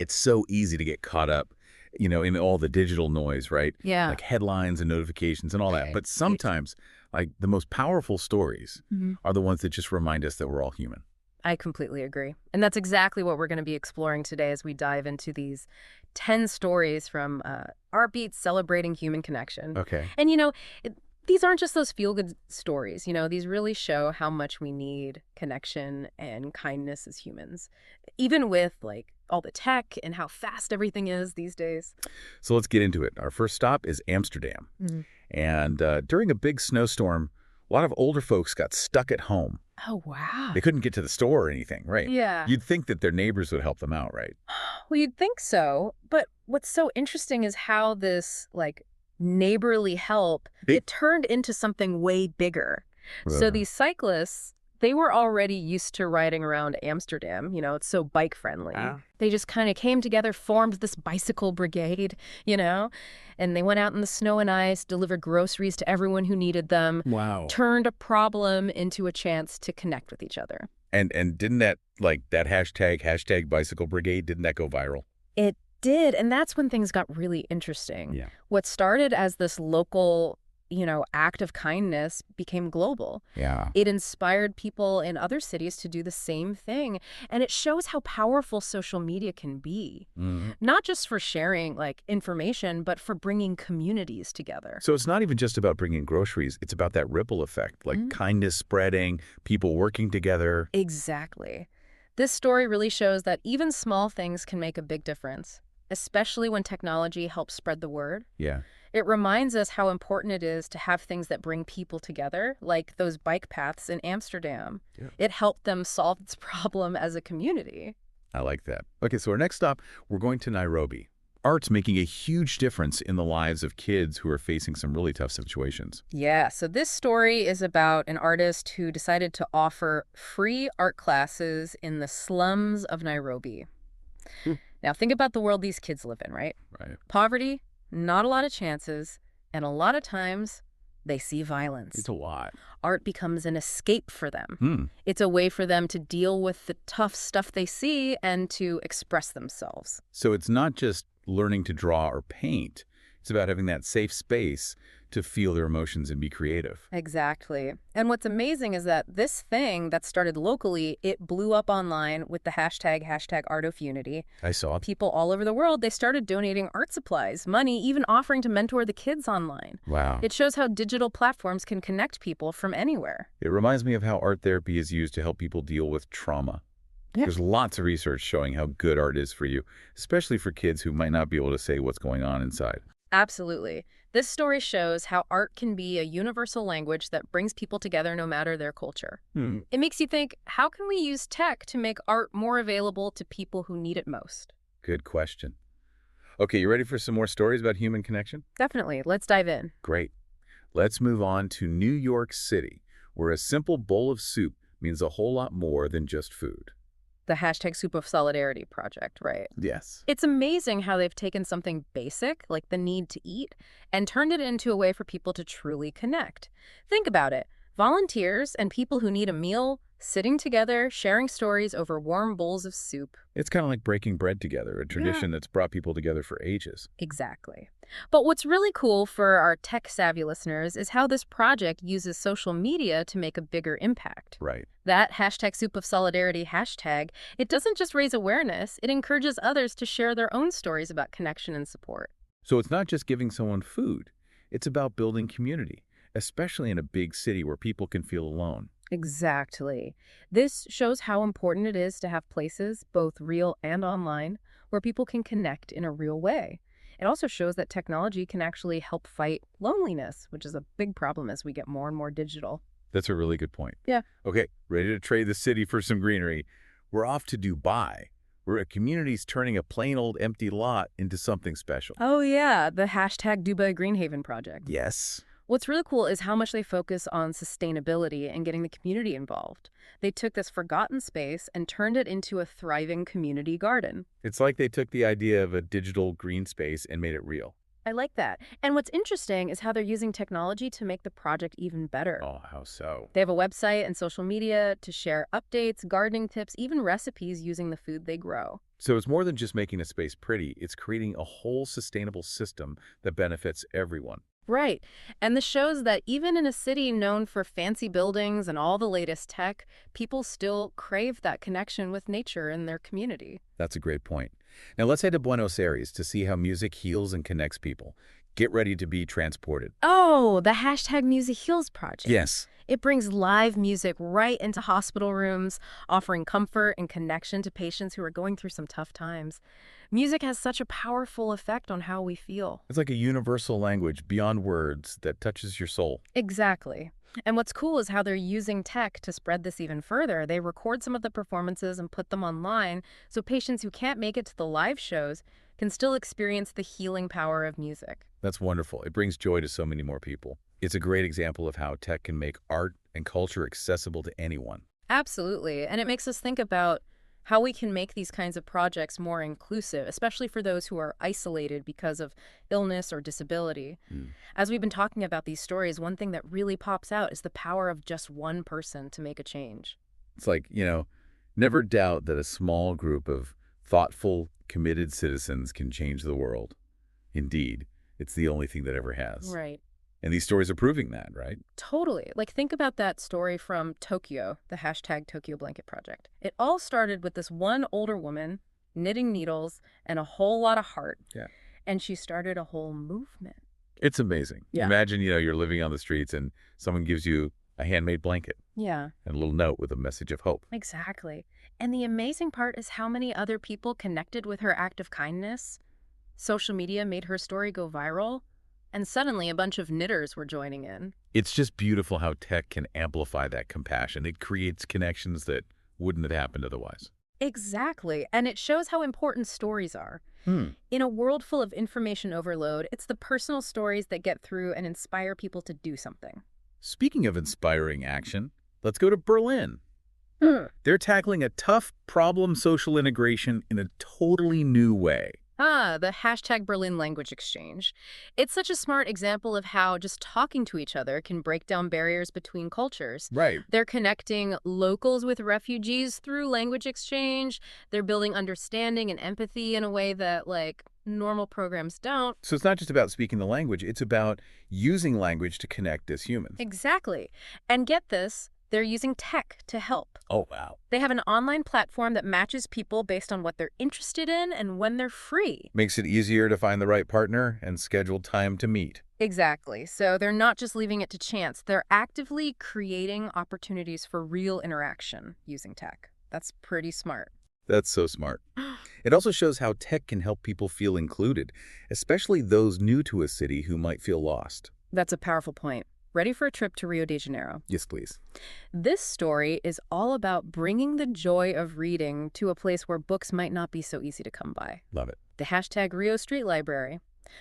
It's so easy to get caught up, in all the digital noise, right? Yeah. Like headlines and notifications and all that. Right. But sometimes, like, the most powerful stories Mhm. are the ones that just remind us that we're all human. I completely agree. And that's exactly what we're going to be exploring today as we dive into these 10 stories from Art Beats celebrating human connection. Okay. And, these aren't just those feel-good stories. These really show how much we need connection and kindness as humans, even with, like, all the tech and how fast everything is these days. So let's get into it. Our first stop is Amsterdam. Mhm. And during a big snowstorm, a lot of older folks got stuck at home. Oh, wow. They couldn't get to the store or anything, right? Yeah. You'd think that their neighbors would help them out, right? Well, you'd think so. But what's so interesting is how this, like, neighborly help, it turned into something way bigger. So these cyclists, they were already used to riding around Amsterdam. It's so bike friendly. Ah. They just kind of came together, formed this bicycle brigade, and they went out in the snow and ice, delivered groceries to everyone who needed them, Wow. turned a problem into a chance to connect with each other. And didn't that, like, that hashtag bicycle brigade, didn't that go viral? It did, and that's when things got really interesting. Yeah. What started as this local, act of kindness became global. Yeah. It inspired people in other cities to do the same thing, and it shows how powerful social media can be. Mhm. Not just for sharing, like, information, but for bringing communities together. So it's not even just about bringing groceries. It's about that ripple effect, like kindness spreading, people working together. Exactly. This story really shows that even small things can make a big difference, especially when technology helps spread the word. Yeah. It reminds us how important it is to have things that bring people together, like those bike paths in Amsterdam. Yeah. It helped them solve this problem as a community. I like that. Okay, so our next stop, we're going to Nairobi. Art's making a huge difference in the lives of kids who are facing some really tough situations. Yeah, so this story is about an artist who decided to offer free art classes in the slums of Nairobi. Now, think about the world these kids live in, right? Right. Poverty, not a lot of chances, and a lot of times they see violence. It's a lot. Art becomes an escape for them. Hmm. It's a way for them to deal with the tough stuff they see and to express themselves. So it's not just learning to draw or paint. It's about having that safe space to feel their emotions and be creative. Exactly. And what's amazing is that this thing that started locally, it blew up online with the hashtag Art of Unity. I saw it. People all over the world, they started donating art supplies, money, even offering to mentor the kids online. Wow. It shows how digital platforms can connect people from anywhere. It reminds me of how art therapy is used to help people deal with trauma. Yeah. There's lots of research showing how good art is for you, especially for kids who might not be able to say what's going on inside. Absolutely. This story shows how art can be a universal language that brings people together no matter their culture. It makes you think, how can we use tech to make art more available to people who need it most? Good question. Okay, you ready for some more stories about human connection? Definitely. Let's dive in. Great. Let's move on to New York City, where a simple bowl of soup means a whole lot more than just food. The hashtag Soup of Solidarity project, right? Yes. It's amazing how they've taken something basic, like the need to eat, and turned it into a way for people to truly connect. Think about it. Volunteers and people who need a meal, sitting together, sharing stories over warm bowls of soup. It's kind of like breaking bread together, a tradition that's brought people together for ages. Exactly. But what's really cool for our tech-savvy listeners is how this project uses social media to make a bigger impact. Right. That hashtag Soup of Solidarity hashtag, it doesn't just raise awareness, it encourages others to share their own stories about connection and support. So it's not just giving someone food. It's about building community, especially in a big city where people can feel alone. Exactly. This shows how important it is to have places, both real and online, where people can connect in a real way. It also shows that technology can actually help fight loneliness, which is a big problem as we get more and more digital. That's a really good point. Yeah. Okay, ready to trade the city for some greenery. We're off to Dubai, where a community's turning a plain old empty lot into something special. Oh yeah, the hashtag Dubai Greenhaven project. Yes. What's really cool is how much they focus on sustainability and getting the community involved. They took this forgotten space and turned it into a thriving community garden. It's like they took the idea of a digital green space and made it real. I like that. And what's interesting is how they're using technology to make the project even better. Oh, how so? They have a website and social media to share updates, gardening tips, even recipes using the food they grow. So it's more than just making a space pretty, it's creating a whole sustainable system that benefits everyone. Right. And this shows that even in a city known for fancy buildings and all the latest tech, people still crave that connection with nature in their community. That's a great point. Now let's head to Buenos Aires to see how music heals and connects people. Get ready to be transported. Oh, the hashtag Music Heals project. Yes. It brings live music right into hospital rooms, offering comfort and connection to patients who are going through some tough times. Music has such a powerful effect on how we feel. It's like a universal language beyond words that touches your soul. Exactly. And what's cool is how they're using tech to spread this even further. They record some of the performances and put them online so patients who can't make it to the live shows can still experience the healing power of music. That's wonderful. It brings joy to so many more people. It's a great example of how tech can make art and culture accessible to anyone. Absolutely. And it makes us think about how we can make these kinds of projects more inclusive, especially for those who are isolated because of illness or disability. As we've been talking about these stories, one thing that really pops out is the power of just one person to make a change. It's like, never doubt that a small group of thoughtful, committed citizens can change the world. Indeed, it's the only thing that ever has. Right. And these stories are proving that, right? Totally. Like, think about that story from Tokyo, the hashtag Tokyo Blanket Project. It all started with this one older woman knitting needles and a whole lot of heart. Yeah. And she started a whole movement. It's amazing. Yeah. Imagine, you're living on the streets and someone gives you a handmade blanket Yeah, and a little note with a message of hope. exactly. And the amazing part is how many other people connected with her act of kindness. Social media made her story go viral, and suddenly a bunch of knitters were joining in. It's just beautiful how tech can amplify that compassion. It creates connections that wouldn't have happened otherwise. Exactly. And it shows how important stories are. In a world full of information overload, it's the personal stories that get through and inspire people to do something. Speaking of inspiring action, let's go to Berlin. Hmm. They're tackling a tough problem social integration in a totally new way. The hashtag Berlin language exchange. It's such a smart example of how just talking to each other can break down barriers between cultures. Right. They're connecting locals with refugees through language exchange. They're building understanding and empathy in a way that, like, normal programs don't. So it's not just about speaking the language, it's about using language to connect as humans. Exactly. And get this, they're using tech to help. Oh, wow. They have an online platform that matches people based on what they're interested in and when they're free. Makes it easier to find the right partner and schedule time to meet. Exactly. So they're not just leaving it to chance. They're actively creating opportunities for real interaction using tech. That's pretty smart. That's so smart. It also shows how tech can help people feel included, especially those new to a city who might feel lost. That's a powerful point. Ready for a trip to Rio de Janeiro? Yes, please. This story is all about bringing the joy of reading to a place where books might not be so easy to come by. Love it. The hashtag Rio Street Library.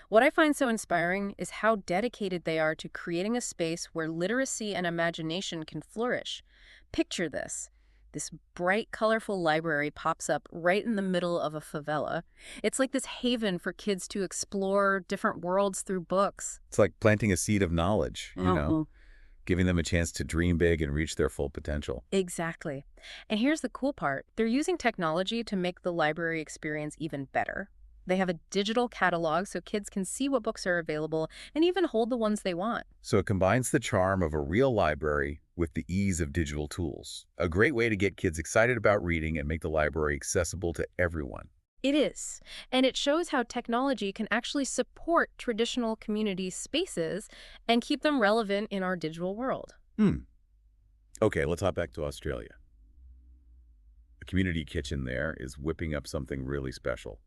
What I find so inspiring is how dedicated they are to creating a space where literacy and imagination can flourish. Picture this. This bright, colorful library pops up right in the middle of a favela. It's like this haven for kids to explore different worlds through books. It's like planting a seed of knowledge, giving them a chance to dream big and reach their full potential. Exactly. And here's the cool part. They're using technology to make the library experience even better. They have a digital catalog so kids can see what books are available and even hold the ones they want. So it combines the charm of a real library with the ease of digital tools. A great way to get kids excited about reading and make the library accessible to everyone. It is. And it shows how technology can actually support traditional community spaces and keep them relevant in our digital world. Okay, let's hop back to Australia. The community kitchen there is whipping up something really special.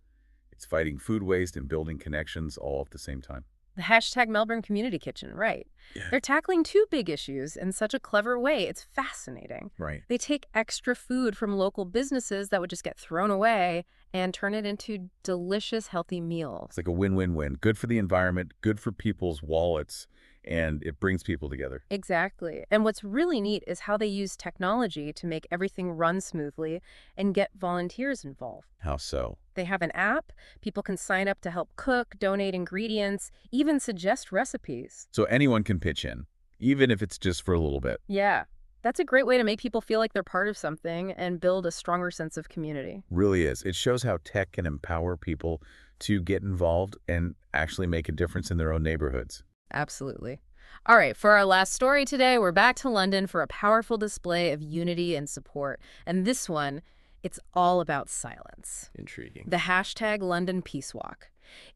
It's fighting food waste and building connections all at the same time. The hashtag Melbourne Community Kitchen, right. Yeah. They're tackling two big issues in such a clever way. It's fascinating. Right. They take extra food from local businesses that would just get thrown away and turn it into delicious, healthy meals. It's like a win-win-win. Good for the environment, good for people's wallets, and it brings people together. Exactly. And what's really neat is how they use technology to make everything run smoothly and get volunteers involved. How so? They have an app. People can sign up to help cook, donate ingredients, even suggest recipes. So anyone can pitch in, even if it's just for a little bit. Yeah, that's a great way to make people feel like they're part of something and build a stronger sense of community. Really is. It shows how tech can empower people to get involved and actually make a difference in their own neighborhoods. Absolutely. All right, for our last story today, we're back to London for a powerful display of unity and support. And this one, it's all about silence. Intriguing. The hashtag London Peace Walk.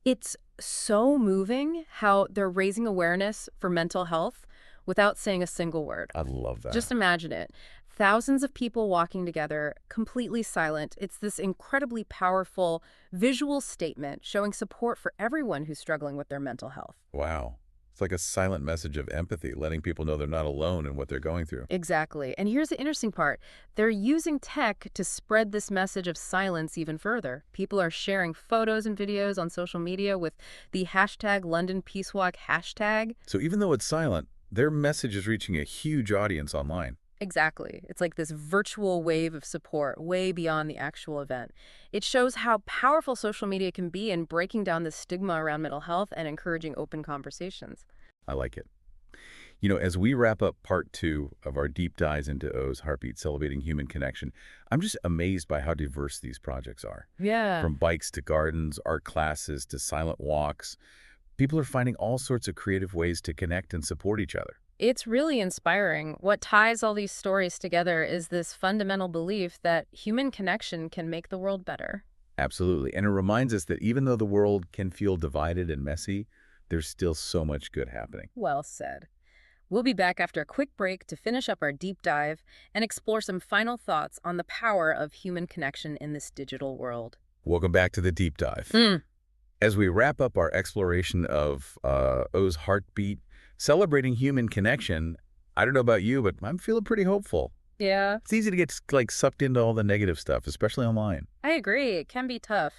It's so moving how they're raising awareness for mental health without saying a single word. I love that. Just imagine it. Thousands of people walking together, completely silent. It's this incredibly powerful visual statement showing support for everyone who's struggling with their mental health. Wow. It's like a silent message of empathy, letting people know they're not alone in what they're going through. Exactly. And here's the interesting part. They're using tech to spread this message of silence even further. People are sharing photos and videos on social media with the hashtag London Peace Walk hashtag. So even though it's silent, their message is reaching a huge audience online. Exactly. It's like this virtual wave of support way beyond the actual event. It shows how powerful social media can be in breaking down the stigma around mental health and encouraging open conversations. I like it. You know, as we wrap up part 2 of our deep dives into O's Heartbeat, Celebrating Human Connection, I'm just amazed by how diverse these projects are. Yeah. From bikes to gardens, art classes to silent walks, people are finding all sorts of creative ways to connect and support each other. It's really inspiring. What ties all these stories together is this fundamental belief that human connection can make the world better. Absolutely. And it reminds us that even though the world can feel divided and messy, there's still so much good happening. Well said. We'll be back after a quick break to finish up our deep dive and explore some final thoughts on the power of human connection in this digital world. Welcome back to the deep dive. As we wrap up our exploration of O's Heartbeat, Celebrating Human Connection, I don't know about you, but I'm feeling pretty hopeful. Yeah, It's easy to get sucked into all the negative stuff, especially online. I agree. It can be tough.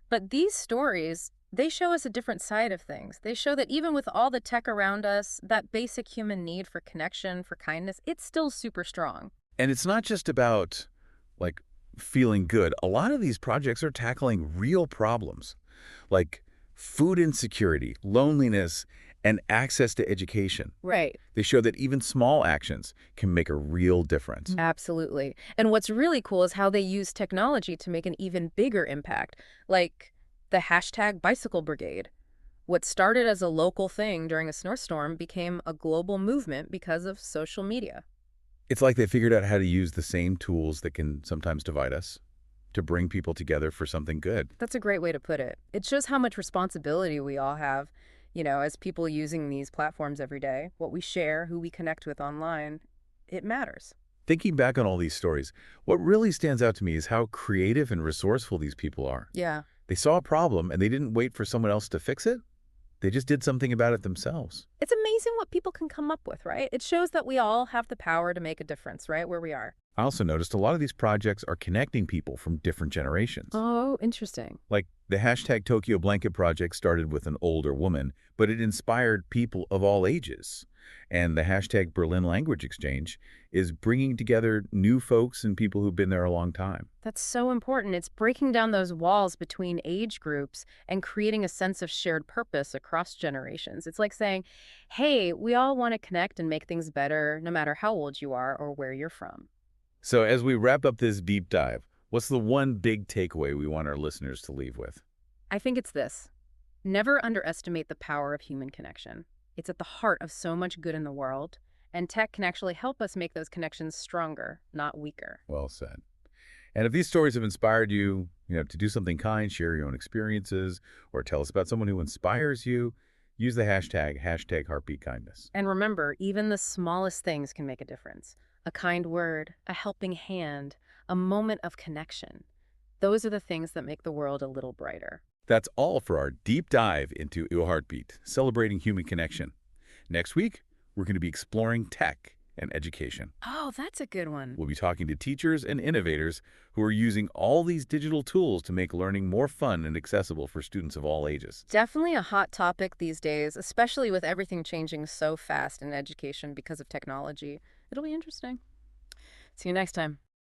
But these stories, they show us a different side of things. They show that even with all the tech around us, that basic human need for connection, for kindness, it's still super strong. And it's not just about feeling good. A lot of these projects are tackling real problems like food insecurity, loneliness, and access to education. Right. They show that even small actions can make a real difference. Absolutely. And what's really cool is how they use technology to make an even bigger impact, like the hashtag Bicycle Brigade. What started as a local thing during a snowstorm became a global movement because of social media. It's like they figured out how to use the same tools that can sometimes divide us to bring people together for something good. That's a great way to put it. It shows how much responsibility we all have, as people using these platforms every day. What we share, who we connect with online, it matters. Thinking back on all these stories, what really stands out to me is how creative and resourceful these people are. Yeah. They saw a problem and they didn't wait for someone else to fix it. They just did something about it themselves. It's amazing what people can come up with, right? It shows that we all have the power to make a difference, right, where we are. I also noticed a lot of these projects are connecting people from different generations. Oh, interesting. Like the hashtag Tokyo Blanket Project started with an older woman, but it inspired people of all ages. And the hashtag Berlin Language Exchange is bringing together new folks and people who've been there a long time. That's so important. It's breaking down those walls between age groups and creating a sense of shared purpose across generations. It's like saying, hey, we all want to connect and make things better no matter how old you are or where you're from. So as we wrap up this deep dive, what's the one big takeaway we want our listeners to leave with? I think it's this. Never underestimate the power of human connection. It's at the heart of so much good in the world, and tech can actually help us make those connections stronger, not weaker. Well said. And if these stories have inspired you, to do something kind, share your own experiences, or tell us about someone who inspires you, use the hashtag #HeartbeatKindness. And remember, even the smallest things can make a difference. A kind word, a helping hand, a moment of connection. Those are the things that make the world a little brighter. That's all for our deep dive into Your Heartbeat, Celebrating Human Connection. Next week, we're going to be exploring tech and education. Oh, that's a good one. We'll be talking to teachers and innovators who are using all these digital tools to make learning more fun and accessible for students of all ages. Definitely a hot topic these days, especially with everything changing so fast in education because of technology. It'll be interesting. See you next time.